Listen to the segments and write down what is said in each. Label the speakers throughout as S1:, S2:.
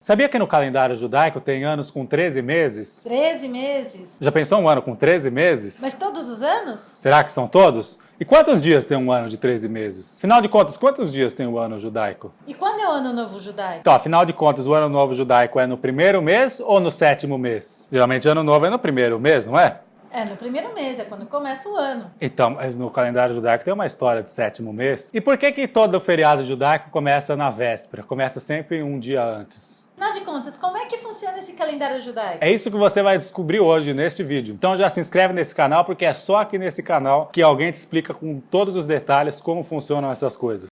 S1: Sabia que no calendário judaico tem anos com 13 meses?
S2: 13 meses?
S1: Já pensou um ano com 13 meses?
S2: Mas todos os anos?
S1: Será que são todos? E quantos dias tem um ano de 13 meses? Afinal de contas, quantos dias tem o ano judaico?
S2: E quando é o Ano Novo Judaico?
S1: Então, afinal de contas, o ano novo judaico é no primeiro mês ou no sétimo mês? Geralmente, ano novo é no primeiro mês, não é?
S2: É no primeiro mês, é quando começa o ano.
S1: Então, mas no calendário judaico tem uma história de sétimo mês. E por que todo feriado judaico começa na véspera? Começa sempre um dia antes.
S2: Afinal de contas, como é que funciona esse calendário judaico?
S1: É isso que você vai descobrir hoje neste vídeo. Então já se inscreve nesse canal, porque é só aqui nesse canal que alguém te explica com todos os detalhes como funcionam essas coisas.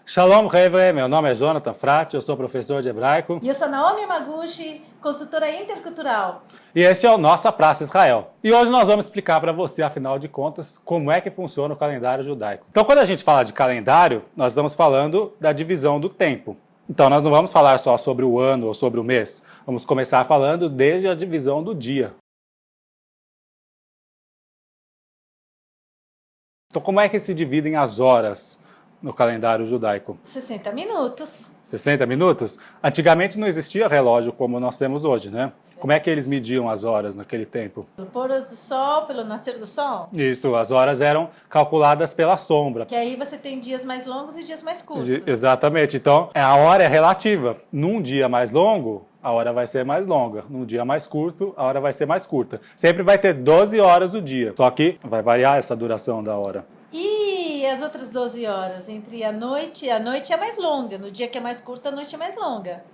S1: Shalom, Hevre, meu nome é Jonathan Frati, eu sou professor de hebraico.
S2: E eu sou Naomi Yamaguchi, consultora intercultural.
S1: E este é o Nossa Praça Israel. E hoje nós vamos explicar para você, afinal de contas, como é que funciona o calendário judaico. Então, quando a gente fala de calendário, nós estamos falando da divisão do tempo. Então, nós não vamos falar só sobre o ano ou sobre o mês. Vamos começar falando desde a divisão do dia. Então, como é que se dividem as horas no calendário judaico?
S2: 60 minutos.
S1: 60 minutos? Antigamente não existia relógio como nós temos hoje, né? Como é que eles mediam as horas naquele tempo?
S2: Pelo pôr do sol, pelo nascer do sol.
S1: Isso, as horas eram calculadas pela sombra.
S2: Que aí você tem dias mais longos e dias mais curtos.
S1: Exatamente. Então, a hora é relativa. Num dia mais longo, a hora vai ser mais longa. Num dia mais curto, a hora vai ser mais curta. Sempre vai ter 12 horas o dia. Só que vai variar essa duração da hora.
S2: E as outras 12 horas? Entre a noite é mais longa. No dia que é mais curta, a noite é mais longa.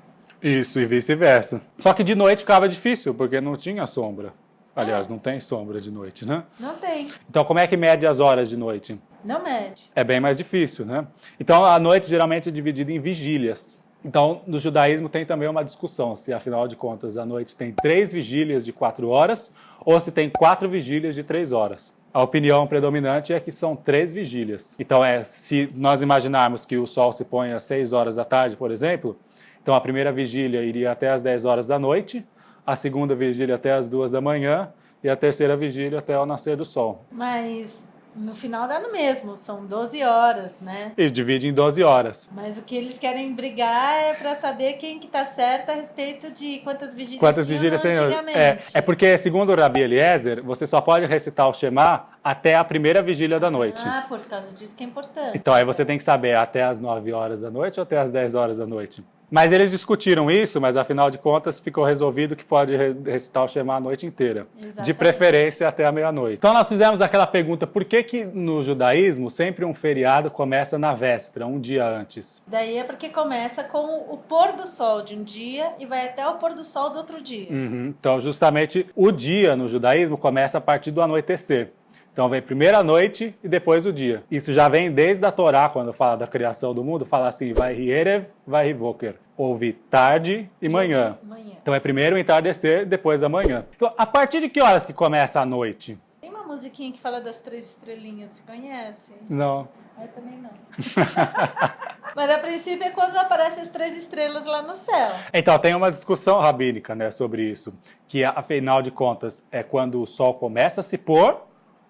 S1: Isso, e vice-versa. Só que de noite ficava difícil, porque não tinha sombra. Aliás, não tem sombra de noite, né?
S2: Não tem.
S1: Então, como é que mede as horas de noite?
S2: Não mede.
S1: É bem mais difícil, né? Então, a noite geralmente é dividida em vigílias. Então, no judaísmo tem também uma discussão se, afinal de contas, a noite tem 3 vigílias de 4 horas ou se tem 4 vigílias de 3 horas. A opinião predominante é que são 3 vigílias. Então, se nós imaginarmos que o sol se põe às 6 horas da tarde, por exemplo, então a primeira vigília iria até às 10 horas da noite, a segunda vigília até às 2 da manhã e a terceira vigília até ao nascer do sol.
S2: Mas no final dá no mesmo, são 12 horas, né?
S1: E divide em 12 horas.
S2: Mas o que eles querem brigar é para saber quem que tá certo a respeito de quantas vigílias tinham antigamente.
S1: É porque, segundo o Rabi Eliezer, você só pode recitar o Shema até a primeira vigília da noite.
S2: Ah, por causa disso que é importante.
S1: Então aí você tem que saber até as 9 horas da noite ou até as 10 horas da noite. Mas eles discutiram isso, mas afinal de contas ficou resolvido que pode recitar o Shema a noite inteira.
S2: Exatamente.
S1: De preferência até a meia-noite. Então nós fizemos aquela pergunta, por que no judaísmo sempre um feriado começa na véspera, um dia antes?
S2: Daí é porque começa com o pôr do sol de um dia e vai até o pôr do sol do outro dia.
S1: Então justamente o dia no judaísmo começa a partir do anoitecer. Então vem primeiro a noite e depois o dia. Isso já vem desde a Torá, quando fala da criação do mundo, fala assim, vai Erev, vai Boker. Houve tarde e manhã. Então é primeiro o entardecer, depois a manhã. Então, a partir de que horas que começa a noite?
S2: Tem uma musiquinha que fala das 3 estrelinhas, você conhece?
S1: Não.
S2: Eu também não. Mas a princípio é quando aparecem as 3 estrelas lá no céu.
S1: Então, tem uma discussão rabínica, né, sobre isso. Que, afinal de contas, é quando o sol começa a se pôr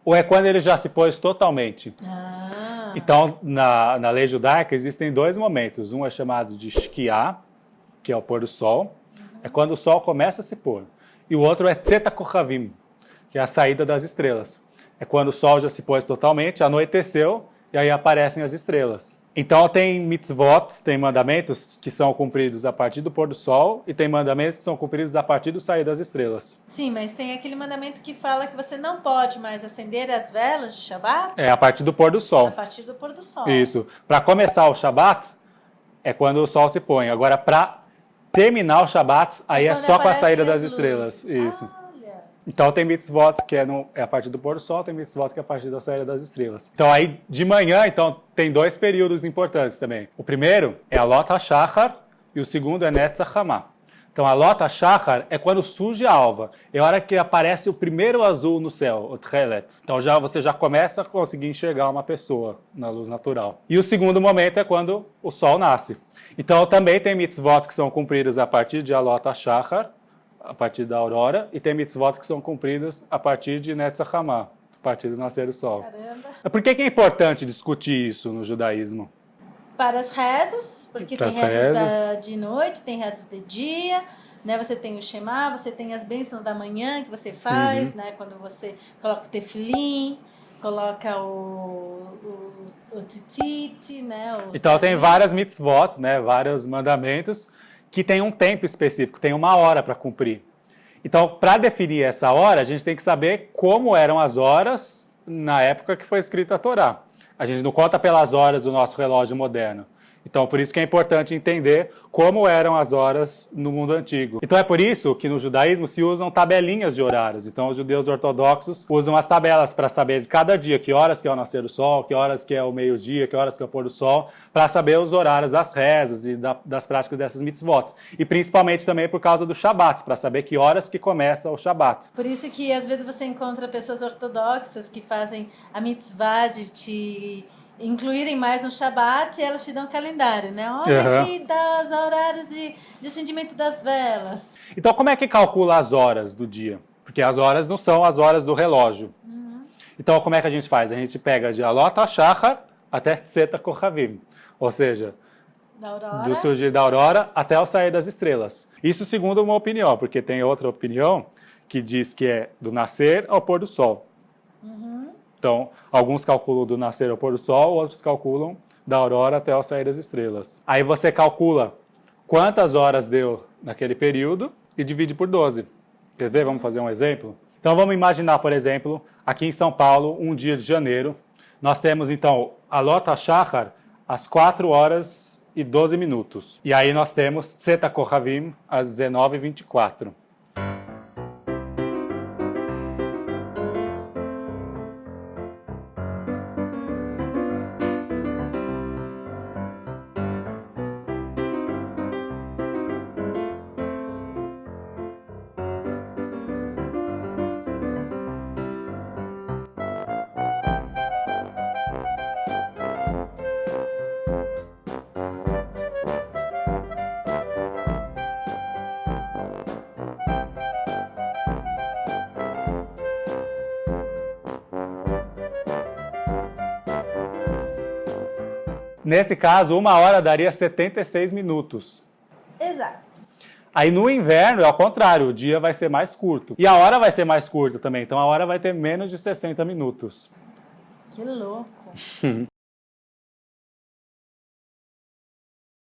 S1: ou é quando ele já se pôs totalmente?
S2: Ah.
S1: Então, na lei judaica, existem 2 momentos. Um é chamado de Shkiá, que é o pôr do sol. É quando o sol começa a se pôr. E o outro é Tzeta Kochavim, que é a saída das estrelas. É quando o sol já se pôs totalmente, anoiteceu, e aí aparecem as estrelas. Então tem mitzvot, tem mandamentos que são cumpridos a partir do pôr do sol e tem mandamentos que são cumpridos a partir do sair das estrelas.
S2: Sim, mas tem aquele mandamento que fala que você não pode mais acender as velas de Shabat?
S1: É a partir do pôr do sol.
S2: A partir do pôr do sol.
S1: Isso. Para começar o Shabat, é quando o sol se põe. Agora, para terminar o Shabat, aí é
S2: quando
S1: só com a
S2: aparecem
S1: saída
S2: as
S1: das
S2: luzes.
S1: estrelas. Isso.
S2: Olha.
S1: Então tem mitzvot que é a partir do pôr do sol, tem mitzvot que é a partir da saída das estrelas. Então aí de manhã, então tem 2 períodos importantes também. O primeiro é a Lot HaShachar e o segundo é Netzach Hamah. Então a Lot HaShachar é quando surge a alva, é a hora que aparece o primeiro azul no céu, o Tchelet. Então você já começa a conseguir enxergar uma pessoa na luz natural. E o segundo momento é quando o sol nasce. Então também tem mitzvot que são cumpridas a partir de Alot HaShachar, a partir da aurora, e tem mitzvot que são cumpridas a partir de Netzach Hamah, a partir do nascer do sol.
S2: Caramba.
S1: Por que é importante discutir isso no judaísmo?
S2: Para as rezas, porque
S1: Para
S2: tem
S1: as
S2: rezas de noite, tem rezas de dia, né? Você tem o Shema, você tem as bênçãos da manhã que você faz, né? Quando você coloca o tefilim, coloca o tzitzit, né?
S1: Então tem várias mitzvot, né? Vários mandamentos que tem um tempo específico, tem uma hora para cumprir. Então, para definir essa hora, a gente tem que saber como eram as horas na época que foi escrita a Torá. A gente não conta pelas horas do nosso relógio moderno. Então, por isso que é importante entender como eram as horas no mundo antigo. Então, é por isso que no judaísmo se usam tabelinhas de horários. Então, os judeus ortodoxos usam as tabelas para saber de cada dia que horas que é o nascer do sol, que horas que é o meio-dia, que horas que é o pôr do sol, para saber os horários das rezas e das práticas dessas mitzvot. E principalmente também por causa do Shabat, para saber que horas que começa o Shabat.
S2: Por isso que às vezes você encontra pessoas ortodoxas que fazem a mitzvah de te incluírem mais no Shabat e elas te dão um calendário, né? Olha aqui dá os horários de acendimento das velas.
S1: Então, como é que calcula as horas do dia? Porque as horas não são as horas do relógio. Então, como é que a gente faz? A gente pega de Alot HaShachar até Tzeta Kochavim. Ou seja, do surgir da aurora até o sair das estrelas. Isso segundo uma opinião, porque tem outra opinião que diz que é do nascer ao pôr do sol. Então, alguns calculam do nascer ao pôr do sol, outros calculam da aurora até o sair das estrelas. Aí você calcula quantas horas deu naquele período e divide por 12. Quer ver? Vamos fazer um exemplo? Então, vamos imaginar, por exemplo, aqui em São Paulo, um dia de janeiro. Nós temos, então, Alot HaShachar às 4 horas e 12 minutos. E aí nós temos Tzeta Kochavim às 19h24. Nesse caso, 1 hora daria 76 minutos.
S2: Exato.
S1: Aí no inverno é ao contrário, o dia vai ser mais curto. E a hora vai ser mais curta também, então a hora vai ter menos de 60 minutos.
S2: Que louco.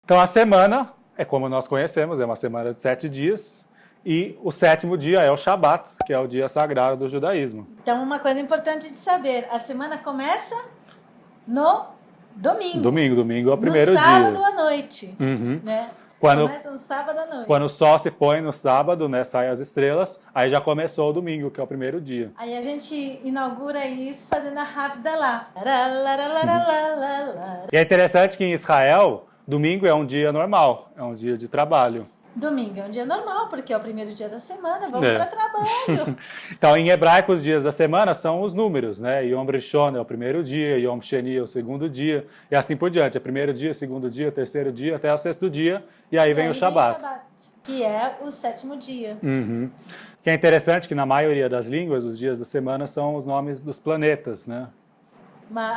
S1: Então a semana é como nós conhecemos, é uma semana de 7 dias. E o 7º dia é o Shabat, que é o dia sagrado do judaísmo.
S2: Então, uma coisa importante de saber, a semana começa no domingo.
S1: Domingo é o primeiro dia.
S2: No sábado à noite, né? Começa no sábado à noite.
S1: Quando o sol se põe no sábado, né, saem as estrelas, aí já começou o domingo, que é o primeiro dia.
S2: Aí a gente inaugura isso fazendo a Havdalah.
S1: E é interessante que em Israel, domingo é um dia normal, é um dia de trabalho.
S2: Domingo é um dia normal, porque é o primeiro dia da semana, vamos para trabalho.
S1: Então, em hebraico, os dias da semana são os números, né? Yom Rishon é o primeiro dia, Yom Sheni é o segundo dia, e assim por diante. É primeiro dia, segundo dia, terceiro dia, até o 6º dia, e aí vem o Shabat.
S2: Que é o 7º dia.
S1: Que é interessante que na maioria das línguas, os dias da semana são os nomes dos planetas, né?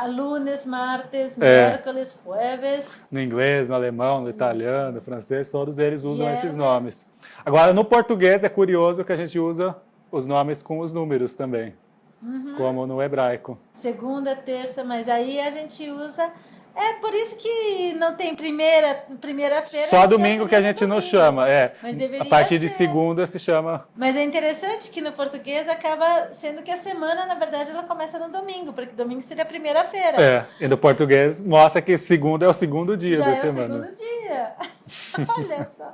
S2: Lunes, martes, miércoles, jueves.
S1: No inglês, no alemão, no italiano, no francês, todos eles usam esses nomes. Agora, no português é curioso que a gente usa os nomes com os números também, como no hebraico.
S2: Segunda, terça, mas aí a gente usa É por isso que não tem primeira-feira.
S1: Só domingo que a gente não chama.
S2: Mas
S1: A
S2: deveria
S1: partir de
S2: ser.
S1: segunda se chama.
S2: Mas é interessante que no português acaba sendo que a semana, na verdade, ela começa no domingo, porque domingo seria a primeira-feira.
S1: E no português mostra que segunda é o segundo dia
S2: Já
S1: da
S2: é
S1: semana.
S2: o segundo dia. Olha só.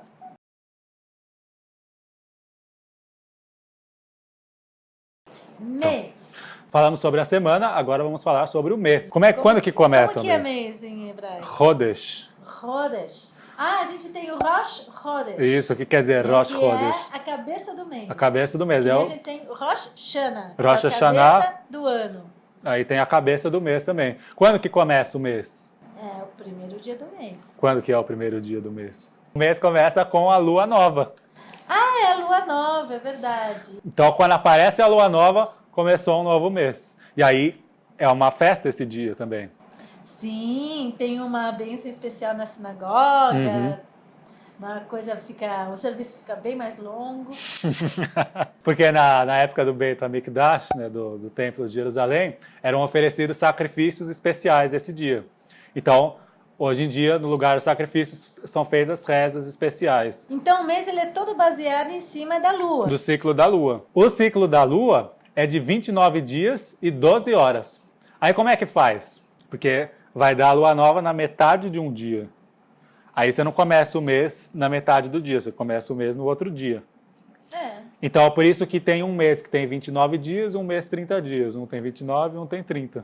S2: Mês.
S1: Falamos sobre a semana, agora vamos falar sobre o mês. Quando que começa
S2: Como
S1: o
S2: que é
S1: mês?
S2: mês em hebraico?
S1: Rodesh.
S2: Rodesh. Ah, a gente tem o Rosh Chodesh.
S1: Isso, o que quer dizer Rosh
S2: que
S1: Chodesh?
S2: é a cabeça do mês.
S1: A cabeça do mês.
S2: E
S1: É
S2: a
S1: o...
S2: gente tem o Rosh Hashanah.
S1: Rosh
S2: que é a
S1: Hashanah.
S2: cabeça do ano.
S1: Aí tem a cabeça do mês também. Quando que começa o mês?
S2: É o primeiro dia do mês.
S1: Quando que é o primeiro dia do mês? O mês começa com a lua nova.
S2: Ah, é a lua nova, é verdade.
S1: Então, quando aparece a lua nova, começou um novo mês. E aí é uma festa esse dia também.
S2: Sim, tem uma bênção especial na sinagoga.
S1: Uhum.
S2: O serviço fica bem mais longo.
S1: Porque na época do Beit HaMikdash, né, do Templo de Jerusalém, eram oferecidos sacrifícios especiais esse dia. Então, hoje em dia, no lugar dos sacrifícios, são feitas rezas especiais.
S2: Então, o mês ele é todo baseado em cima da lua.
S1: Do ciclo da lua. O ciclo da lua é de 29 dias e 12 horas. Aí como é que faz? Porque vai dar a lua nova na metade de um dia. Aí você não começa o mês na metade do dia, você começa o mês no outro dia.
S2: É.
S1: Então é por isso que tem um mês que tem 29 dias, um mês 30 dias. Um tem 29 e um tem 30.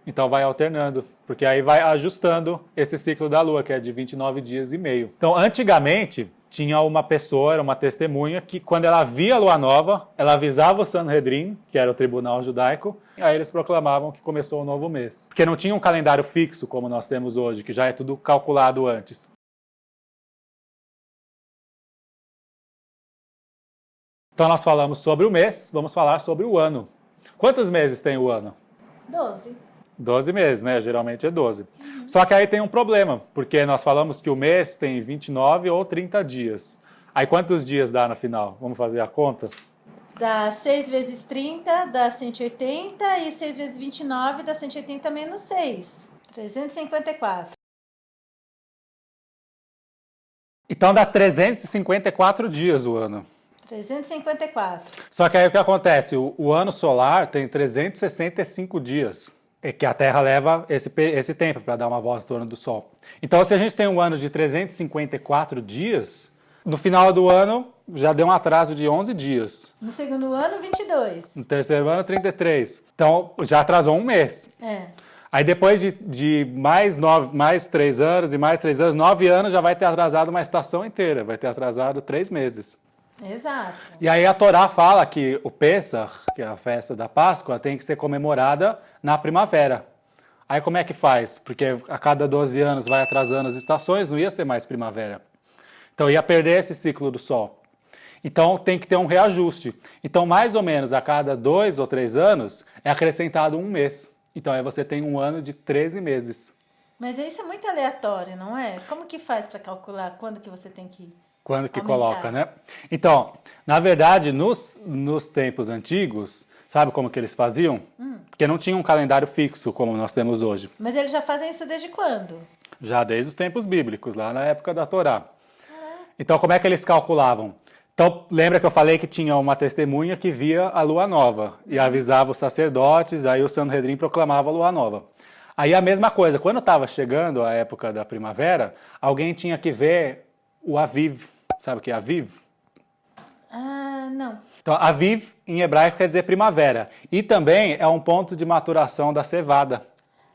S1: Então vai alternando, porque aí vai ajustando esse ciclo da lua, que é de 29 dias e meio. Então antigamente tinha uma pessoa, era uma testemunha, que quando ela via a lua nova, ela avisava o Sanhedrin, que era o tribunal judaico, e aí eles proclamavam que começou o novo mês. Porque não tinha um calendário fixo como nós temos hoje, que já é tudo calculado antes. Então nós falamos sobre o mês, vamos falar sobre o ano. Quantos meses tem o ano?
S2: 12.
S1: 12 meses, né? Geralmente é 12. Só que aí tem um problema, porque nós falamos que o mês tem 29 ou 30 dias. Aí quantos dias dá no final? Vamos fazer a conta?
S2: Dá 6 vezes 30, dá 180, e 6 vezes 29 dá 180 menos 6. 354.
S1: Então dá 354 dias o ano.
S2: 354.
S1: Só que aí o que acontece? O ano solar tem 365 dias. É que a Terra leva esse tempo para dar uma volta em torno do Sol. Então, se a gente tem um ano de 354 dias, no final do ano já deu um atraso de 11 dias.
S2: No segundo ano, 22.
S1: No terceiro ano, 33. Então, já atrasou um mês.
S2: É.
S1: Aí depois de mais 3 anos e mais 3 anos, 9 anos, já vai ter atrasado uma estação inteira. Vai ter atrasado 3 meses.
S2: Exato.
S1: E aí a Torá fala que o Pessach, que é a festa da Páscoa, tem que ser comemorada na primavera. Aí como é que faz? Porque a cada 12 anos vai atrasando as estações, não ia ser mais primavera. Então ia perder esse ciclo do Sol. Então tem que ter um reajuste. Então mais ou menos a cada 2 ou 3 anos é acrescentado um mês. Então aí você tem um ano de 13 meses.
S2: Mas isso é muito aleatório, não é? Como que faz para calcular quando que você tem que
S1: Quando que
S2: aumentar?
S1: coloca, né? Então, na verdade, nos tempos antigos, sabe como que eles faziam? Porque não tinha um calendário fixo como nós temos hoje.
S2: Mas eles já fazem isso desde quando?
S1: Já desde os tempos bíblicos, lá na época da Torá. Então, como é que eles calculavam? Então, lembra que eu falei que tinha uma testemunha que via a lua nova e avisava os sacerdotes, aí o Sanhedrin proclamava a lua nova. Aí a mesma coisa, quando estava chegando a época da primavera, alguém tinha que ver o Aviv. Sabe o que é Aviv?
S2: Ah, não.
S1: Então, Aviv em hebraico quer dizer primavera. E também é um ponto de maturação da cevada.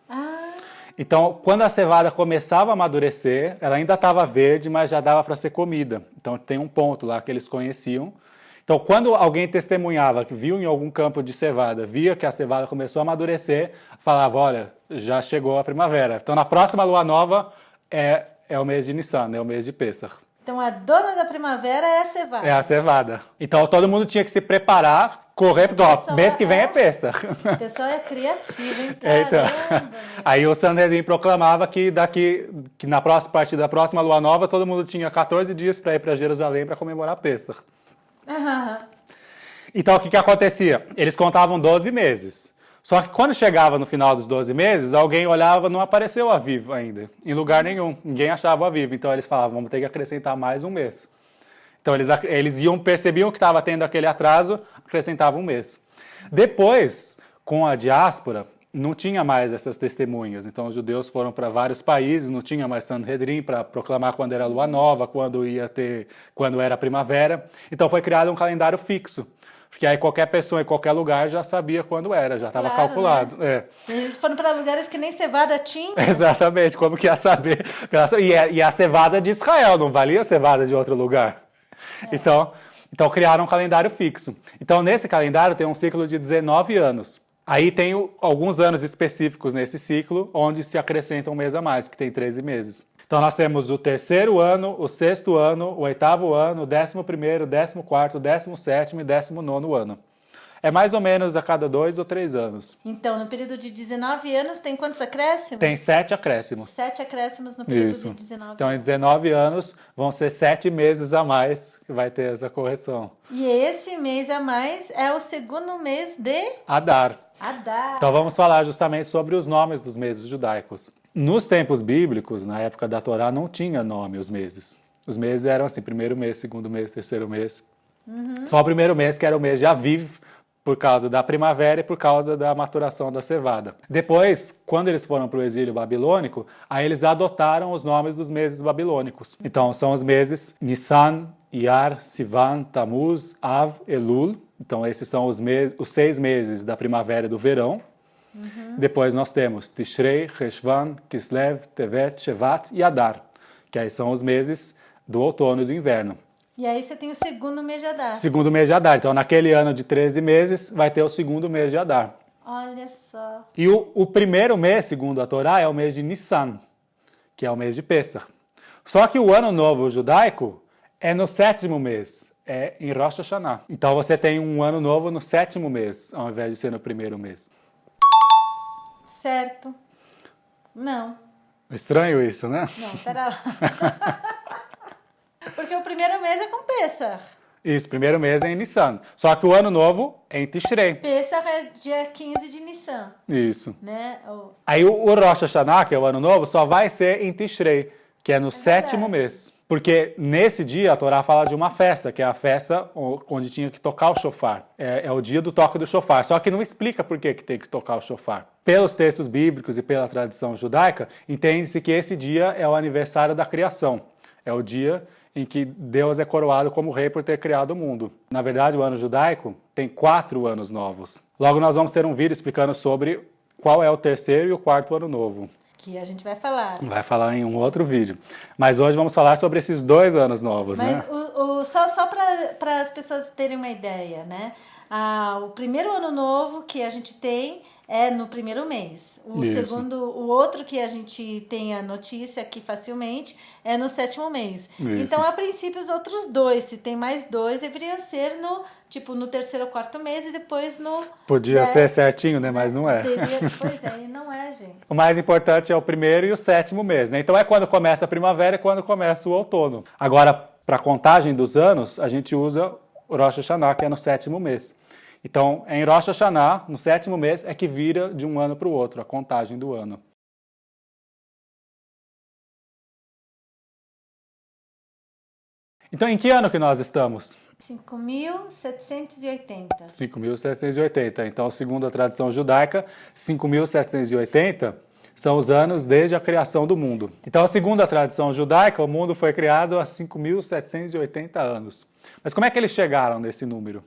S2: Ah,
S1: Então, quando a cevada começava a amadurecer, ela ainda estava verde, mas já dava para ser comida. Então, tem um ponto lá que eles conheciam. Então, quando alguém testemunhava, que viu em algum campo de cevada, via que a cevada começou a amadurecer, falava, olha, já chegou a primavera. Então, na próxima lua nova é o mês de Nissan, é o mês de Pessach.
S2: então a dona da primavera é a cevada.
S1: É a cevada. Então, todo mundo tinha que se preparar, correr, porque ó,
S2: pessoal
S1: mês que vem é Pessach.
S2: O pessoal é criativo, hein?
S1: Então,
S2: Caramba,
S1: aí o Sanhedrin proclamava que na próxima partir da próxima lua nova, todo mundo tinha 14 dias para ir para Jerusalém para comemorar Pessach.
S2: Ah,
S1: Então, o que acontecia? Eles contavam 12 meses. Só que quando chegava no final dos 12 meses, alguém olhava, não apareceu o Aviv ainda, em lugar nenhum. Ninguém achava o Aviv. Então eles falavam, vamos ter que acrescentar mais um mês. Então eles percebiam que estava tendo aquele atraso, acrescentavam um mês. Depois, com a diáspora, não tinha mais essas testemunhas. Então os judeus foram para vários países, não tinha mais Sanhedrin para proclamar quando era lua nova, quando era primavera. Então foi criado um calendário fixo. Porque aí qualquer pessoa em qualquer lugar já sabia quando era, já estava calculado.
S2: Né? Eles foram para lugares que nem cevada tinha.
S1: Exatamente, como que ia saber? E a cevada de Israel, não valia a cevada de outro lugar. Então criaram um calendário fixo. Então nesse calendário tem um ciclo de 19 anos. Aí tem alguns anos específicos nesse ciclo, onde se acrescenta um mês a mais, que tem 13 meses. Então nós temos o terceiro ano, o sexto ano, o oitavo ano, o 11º, 14º, 17º e 19º ano. É mais ou menos a cada 2 ou 3 anos.
S2: Então, no período de 19 anos, tem quantos acréscimos?
S1: Tem 7 acréscimos.
S2: 7 acréscimos no período de 19 anos.
S1: Então, em 19 anos, vão ser 7 meses a mais que vai ter essa correção.
S2: E esse mês a mais é o segundo mês de...
S1: Adar.
S2: Adar.
S1: Então, vamos falar justamente sobre os nomes dos meses judaicos. Nos tempos bíblicos, na época da Torá, não tinha nome os meses. Os meses eram assim, primeiro mês, segundo mês, terceiro mês. Só o primeiro mês, que era o mês de Aviv, por causa da primavera e por causa da maturação da cevada. Depois, quando eles foram para o exílio babilônico, aí eles adotaram os nomes dos meses babilônicos. Então, são os meses Nissan, Iyar, Sivan, Tammuz, Av, Elul. Então, esses são os 6 meses da primavera e do verão. Depois nós temos Tishrei, Reshvan, Kislev, Tevet, Shevat e Adar, que aí são os meses do outono e do inverno.
S2: E aí você tem o segundo mês de Adar.
S1: Segundo mês de Adar. Então, naquele ano de 13 meses, vai ter o segundo mês de Adar.
S2: Olha só.
S1: E o primeiro mês, segundo a Torá, é o mês de Nissan, que é o mês de Pessah. Só que o ano novo judaico é no 7º mês, é em Rosh Hashanah. Então, você tem um ano novo no 7º mês, ao invés de ser no primeiro mês.
S2: Certo. Não.
S1: Estranho isso, né?
S2: Não, pera lá. Porque o primeiro mês é com Pessah.
S1: Isso, primeiro mês é em Nissan. Só que o ano novo é em Tishrei.
S2: Pessah é dia 15 de Nissan.
S1: Isso.
S2: Né?
S1: Aí o Rosh Hashanah, que é o ano novo, só vai ser em Tishrei, que é no 7º mês. Porque nesse dia a Torá fala de uma festa, que é a festa onde tinha que tocar o shofar. É o dia do toque do shofar. Só que não explica por que tem que tocar o shofar. Pelos textos bíblicos e pela tradição judaica, entende-se que esse dia é o aniversário da criação. É o dia em que Deus é coroado como rei por ter criado o mundo. Na verdade, o ano judaico tem 4 anos novos. Logo nós vamos ter um vídeo explicando sobre qual é o terceiro e o quarto ano novo.
S2: Que a gente vai falar.
S1: Vai falar em um outro vídeo. Mas hoje vamos falar sobre esses 2 anos novos,
S2: Mas
S1: né?
S2: só para as pessoas terem uma ideia, né? O primeiro ano novo que a gente tem é no primeiro mês. O outro que a gente tem a notícia aqui facilmente é no 7º mês.
S1: Isso.
S2: Então, a princípio, os outros 2, se tem mais 2, deveriam ser no terceiro ou quarto mês e depois no...
S1: Podia ser certinho, né? Mas não é.
S2: Pois é, e não é, gente.
S1: O mais importante é o primeiro e o 7º mês, né? Então é quando começa a primavera e quando começa o outono. Agora, para a contagem dos anos, a gente usa o Rosh Hashanah, que é no 7º mês. Então, em Rosh Hashanah, no 7º mês, é que vira de um ano para o outro, a contagem do ano. Então, em que ano que nós estamos?
S2: 5.780.
S1: 5.780. Então, segundo a tradição judaica, 5.780 são os anos desde a criação do mundo. Então, segundo a tradição judaica, o mundo foi criado há 5.780 anos. Mas como é que eles chegaram nesse número?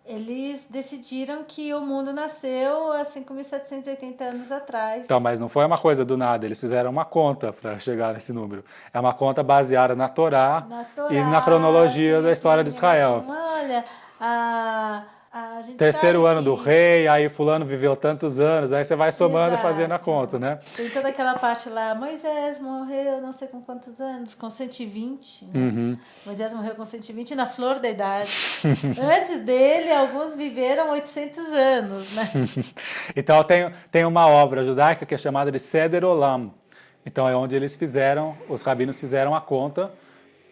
S2: Eles decidiram que o mundo nasceu há 5.780 anos atrás.
S1: Então, mas não foi uma coisa do nada, eles fizeram uma conta para chegar nesse número. É uma conta baseada na Torá e na cronologia da história de Israel.
S2: Assim, olha, a gente
S1: terceiro
S2: sabe
S1: ano do rei, aí fulano viveu tantos anos, aí você vai somando e fazendo a conta, né?
S2: Tem toda aquela parte lá, Moisés morreu não sei com quantos anos, com 120, né?
S1: Uhum.
S2: Moisés morreu com 120 na flor da idade. Antes dele, alguns viveram 800 anos, né?
S1: Então tem uma obra judaica que é chamada de Seder Olam. Então é onde os rabinos fizeram a conta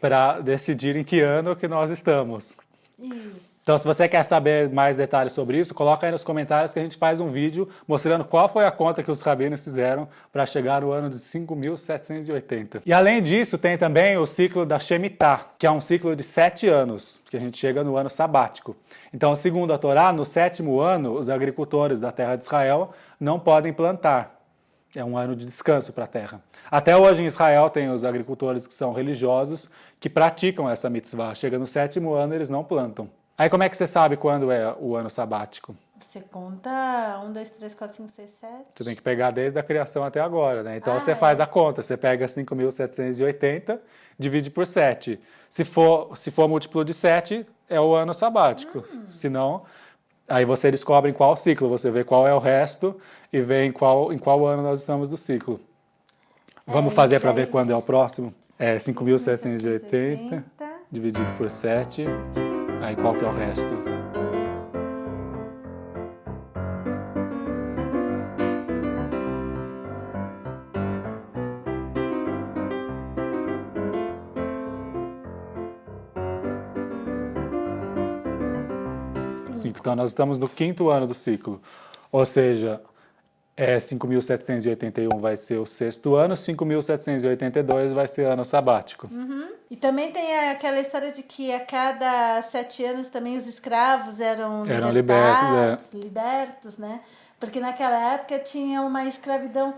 S1: para decidir em que ano que nós estamos.
S2: Isso.
S1: Então, se você quer saber mais detalhes sobre isso, coloca aí nos comentários que a gente faz um vídeo mostrando qual foi a conta que os rabinos fizeram para chegar no ano de 5.780. E além disso, tem também o ciclo da Shemitah, que é um ciclo de 7 anos, que a gente chega no ano sabático. Então, segundo a Torá, no 7º ano, os agricultores da terra de Israel não podem plantar. É um ano de descanso para a terra. Até hoje em Israel tem os agricultores que são religiosos que praticam essa mitzvah. Chega no 7º ano eles não plantam. Aí como é que você sabe quando é o ano sabático?
S2: Você conta 1, 2, 3, 4, 5, 6, 7.
S1: Você tem que pegar desde a criação até agora, né? Então você faz a conta. Você pega 5.780, divide por 7. Se for múltiplo de 7, é o ano sabático. Se não, aí você descobre em qual ciclo. Você vê qual é o resto e vê em qual ano nós estamos do ciclo. Vamos fazer para ver quando é o próximo? É 5.780 dividido por 7. Aí qual que é o resto? Então nós estamos no 5º ano do ciclo. Ou seja, 5.781 vai ser o 6º ano, 5.782 vai ser ano sabático.
S2: E também tem aquela história de que a cada 7 anos também os escravos eram libertos, né? Porque naquela época tinha uma escravidão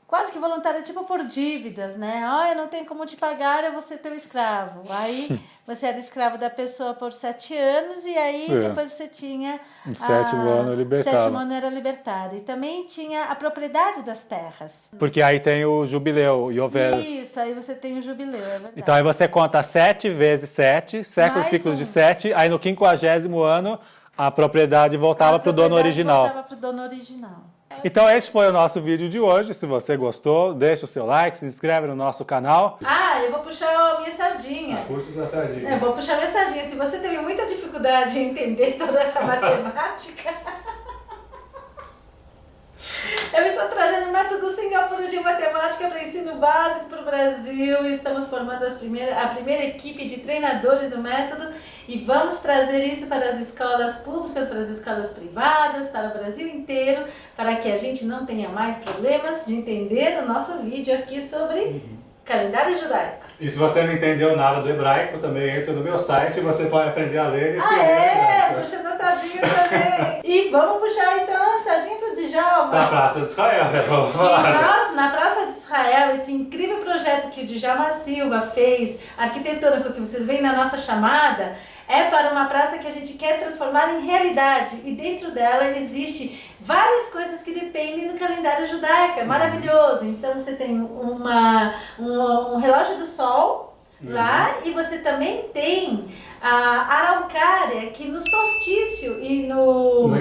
S2: quase que voluntária, tipo por dívidas, né? Eu não tenho como te pagar, eu vou ser teu escravo. Aí você era escravo da pessoa por 7 anos e aí depois você tinha...
S1: O 7º ano libertado.
S2: O 7º ano era libertado. E também tinha a propriedade das terras.
S1: Porque aí tem o jubileu, o Yovel.
S2: Isso, aí você tem o jubileu, é verdade.
S1: Então aí você conta 7 vezes 7, séculos ciclos de 7, aí no 50º ano a propriedade voltava para o dono original.
S2: Voltava para o dono original.
S1: Então este foi o nosso vídeo de hoje. Se você gostou, deixa o seu like, se inscreve no nosso canal.
S2: Eu vou puxar a minha sardinha.
S1: Puxa sua sardinha.
S2: Eu vou puxar a minha sardinha. Se você teve muita dificuldade em entender toda essa matemática... Eu estou trazendo o método Singapura de matemática para ensino básico para o Brasil. Estamos formando a primeira equipe de treinadores do método e vamos trazer isso para as escolas públicas, para as escolas privadas, para o Brasil inteiro, para que a gente não tenha mais problemas de entender o nosso vídeo aqui sobre calendário judaico.
S1: E se você não entendeu nada do hebraico, também entra no meu site e você pode aprender a ler e escrever.
S2: Puxando a sardinha também. E vamos puxar então a sardinha para o Djalma.
S1: Para a Praça de Israel, né? Vamos falar.
S2: Nós, na Praça de Israel, esse incrível projeto que o Djalma Silva fez, arquitetônico que vocês veem na nossa chamada, é para uma praça que a gente quer transformar em realidade. E dentro dela existe várias coisas que dependem do calendário judaico. É maravilhoso. Então você tem um relógio do sol lá e você também tem a araucária que no solstício e no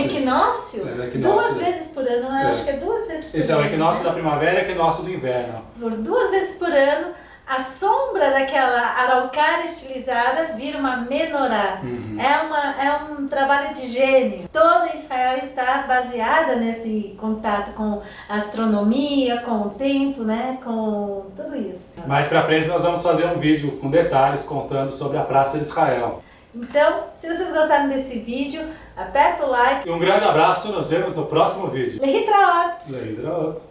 S2: equinócio, 2 vezes por ano, eu acho que é 2 vezes por ano.
S1: Esse é o equinócio da primavera e o equinócio do inverno.
S2: Por 2 vezes por ano, a sombra daquela araucária estilizada vira uma menorá. É um trabalho de gênio. Toda Israel está baseada nesse contato com a astronomia, com o tempo, né? Com tudo isso.
S1: Mais pra frente nós vamos fazer um vídeo com detalhes contando sobre a Praça de Israel.
S2: Então, se vocês gostaram desse vídeo, aperta o like.
S1: E um grande abraço, nos vemos no próximo vídeo.
S2: Lehitraot!